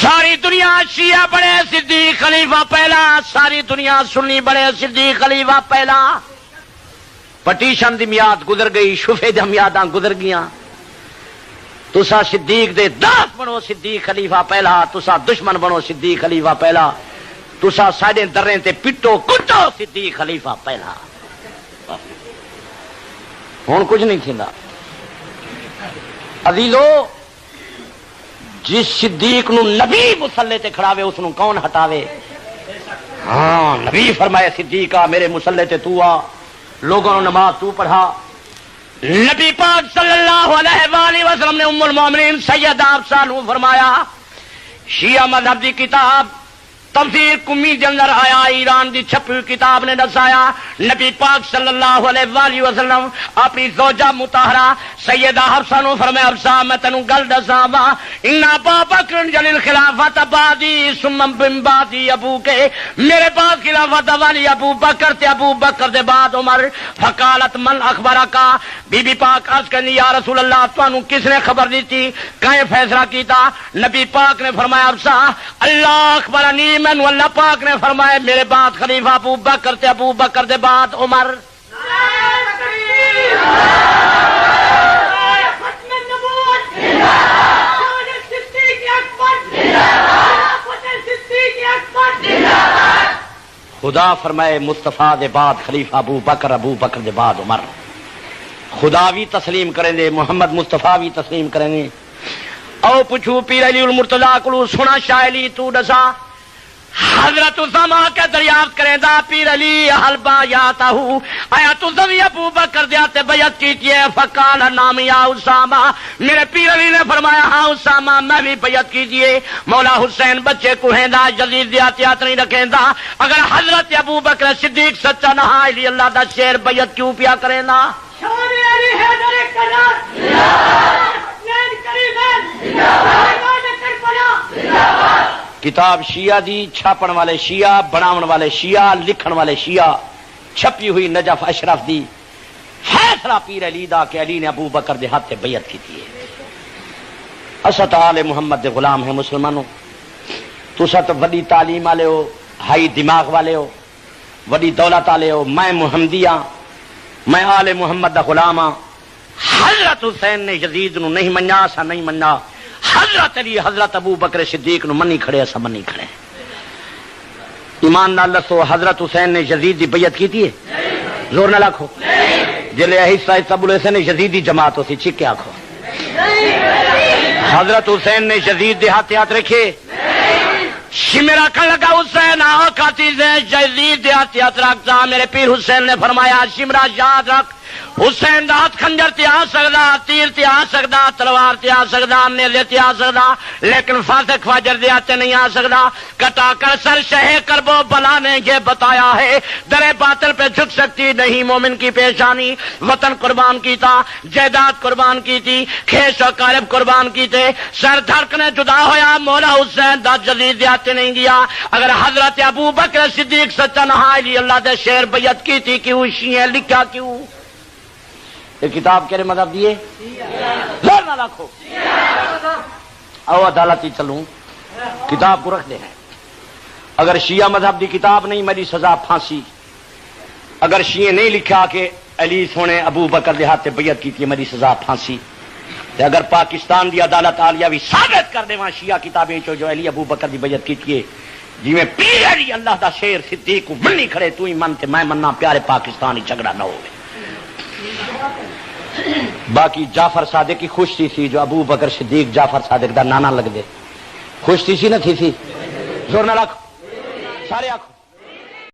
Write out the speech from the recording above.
ساری دنیا شیعہ بڑے صدیق خلیفہ پہلا، ساری دنیا سنی بڑے صدیق خلیفہ پہلا. پٹیشن دی میاد گزر گئی، شفے دی میاداں گزر گیاں. تسا صدیق دے داس بنو صدیق خلیفہ پہلا، تسا دشمن بنو صدیق خلیفہ پہلا. تسا ساڈے دریں تے پٹو کٹو صدیق خلیفہ پہلا. ہن کچھ نہیں تھیندا. عزیزو، جس صدیق نو نبی مصلی تے کھڑاوے اس نو کون ہٹاوے؟ ہاں، نبی فرمائے صدیقہ میرے مصلی تے تو آ، لوگوں نے نماز تو پڑھا. نبی پاک صلی اللہ علیہ وآلہ وسلم نے ام المومنین سیدہ حفصہ نو فرمایا، شیعہ مذہب دی کتاب تفسیر کمی دے اندر آیا، ایران دی چھپی ہوئی کتاب نے دسایا نبی پاک صلی اللہ علیہ وآلہ وسلم اپنی زوجہ مطہرہ سیدہ حفصہ نو فرمایا، حفصہ میں تینوں گل دساں وا، ان ابا بکر جلیل خلافت بعدی ثم من بعدی ابو کے، میرے پاس خلافت والی ابو بکر تے ابو بکر دے بعد عمر. فقالت من اخبرکا، بی بی پاک عرض کرنی یا رسول اللہ تانوں کس نے خبر دیتی، کہیں فیصلہ کیتا؟ نبی پاک نے فرمایا حفصہ اللہ اخبرنی، میں اللہ پاک نے فرمایا میرے بعد خلیفہ ابو بکر تے ابو بکر دے بعد عمر. خدا فرمائے مصطفیٰ دے بعد خلیفہ ابو بکر دے بعد عمر. خدا بھی تسلیم کریں دے، محمد مصطفیٰ بھی تسلیم کریں دے. او پوچھو پیر علی المرتضیٰ کو، سنا شاہ علی تو دسا حضرت اسامہ کے دریافت کریں دا پیر علی حل بایاتہ، آیا تو زوی ابو بکر دیاتے بیعت کیجئے؟ فقال نام یا اسامہ، میرے پیر علی نے فرمایا ہاں اسامہ میں بھی بیعت کیجئے. مولا حسین بچے کو ہیں دا یزید دیاتیات نہیں رکھیں دا، اگر حضرت ابو بکر صدیق سچا نہ علی اللہ دا شیر بیعت کیوں پیا کریں دا؟ کتاب شیعہ دی، چھاپن والے شیعہ، بناون والے شیعہ، لکھن والے شیعہ، چھپی ہوئی نجف اشرف دی. فیصلہ پیر علی دا کہ علی نے ابو بکر دے ہاتھ بیعت کی تھی. اسد آل محمد دے غلام ہیں مسلمانوں. تسا تو وڈی تعلیم والے ہو، ہائی دماغ والے ہو، وڈی دولت والے ہو. میں محمدی ہاں، میں آل محمد دا غلام ہاں. حضرت حسین نے یزید نو نہیں منیا، اسا نہیں مننا. حضرت علی حضرت ابو بکر صدیق نو منی کھڑے، اسا منی کھڑے. ایمان نال دسو حضرت حسین نے یزید دی بیعت کی ہے؟ زور نہ لاکھو. جلے حصہ حصہ بولے سے نے یزیدی جماعت ہوسی، چھک کے آکھو. حضرت حسین نے یزید دے ہاتھ رکھے. میرا کھڑ لگا حسین آؤ کھاتی سے یزید دے ہاتھ رکھتا. میرے پیر حسین نے فرمایا شمرا یاد رکھ، حسین دا ہاتھ خنجر تے آ سکدا، تیر تے آ سکدا، تلوار تے آ سکدا، نیزے تے آ سکدا، لیکن فاسق فاجر دے ہاتھ نہیں آ سکدا. کٹا کر سر شہ کربو بلا نے یہ بتایا ہے، در باطل پہ جھک سکتی نہیں مومن کی پیشانی. وطن قربان کیتا، جائیداد قربان کی تھی، کھیس و قارب قربان کیتے، سر دھڑکنے جدا ہویا. مولا حسین دا یزید دے ہاتھ نہیں گیا. اگر حضرت ابو بکر صدیق سچا نہ علی اللہ دے شیر بیعت کی تھی کیوں؟ شیعہ لکھا کیوں؟ یہ کتاب کہڑے مذہب دیے؟ زور نہ رکھو. او عدالتی چلوں، کتاب کو رکھ دے ہیں. اگر شیعہ مذہب دی کتاب نہیں میری سزا پھانسی. اگر شیعہ نہیں لکھا کہ علی سونے ابو بکر دے ہاتھ بیعت کی تھی میری سزا پھانسی. اگر پاکستان دی عدالت عالیہ بھی ثابت کر دے وہاں شیعہ کتابیں جو علی ابو بکر دی بیعت کی تھی، جی میں پیر علی اللہ دا شیر صدیق کو منی کھڑے، تو ہی من تے میں مننا، پیارے پاکستانی جھگڑا نہ ہوئے. باقی جعفر صادق کی خوش تھی جو ابو بکر صدیق جعفر صادق دا نانا لگ دے. خوش تھی سی نہ تھی سی؟ زور نہ رکھ، سارے آنکھوں.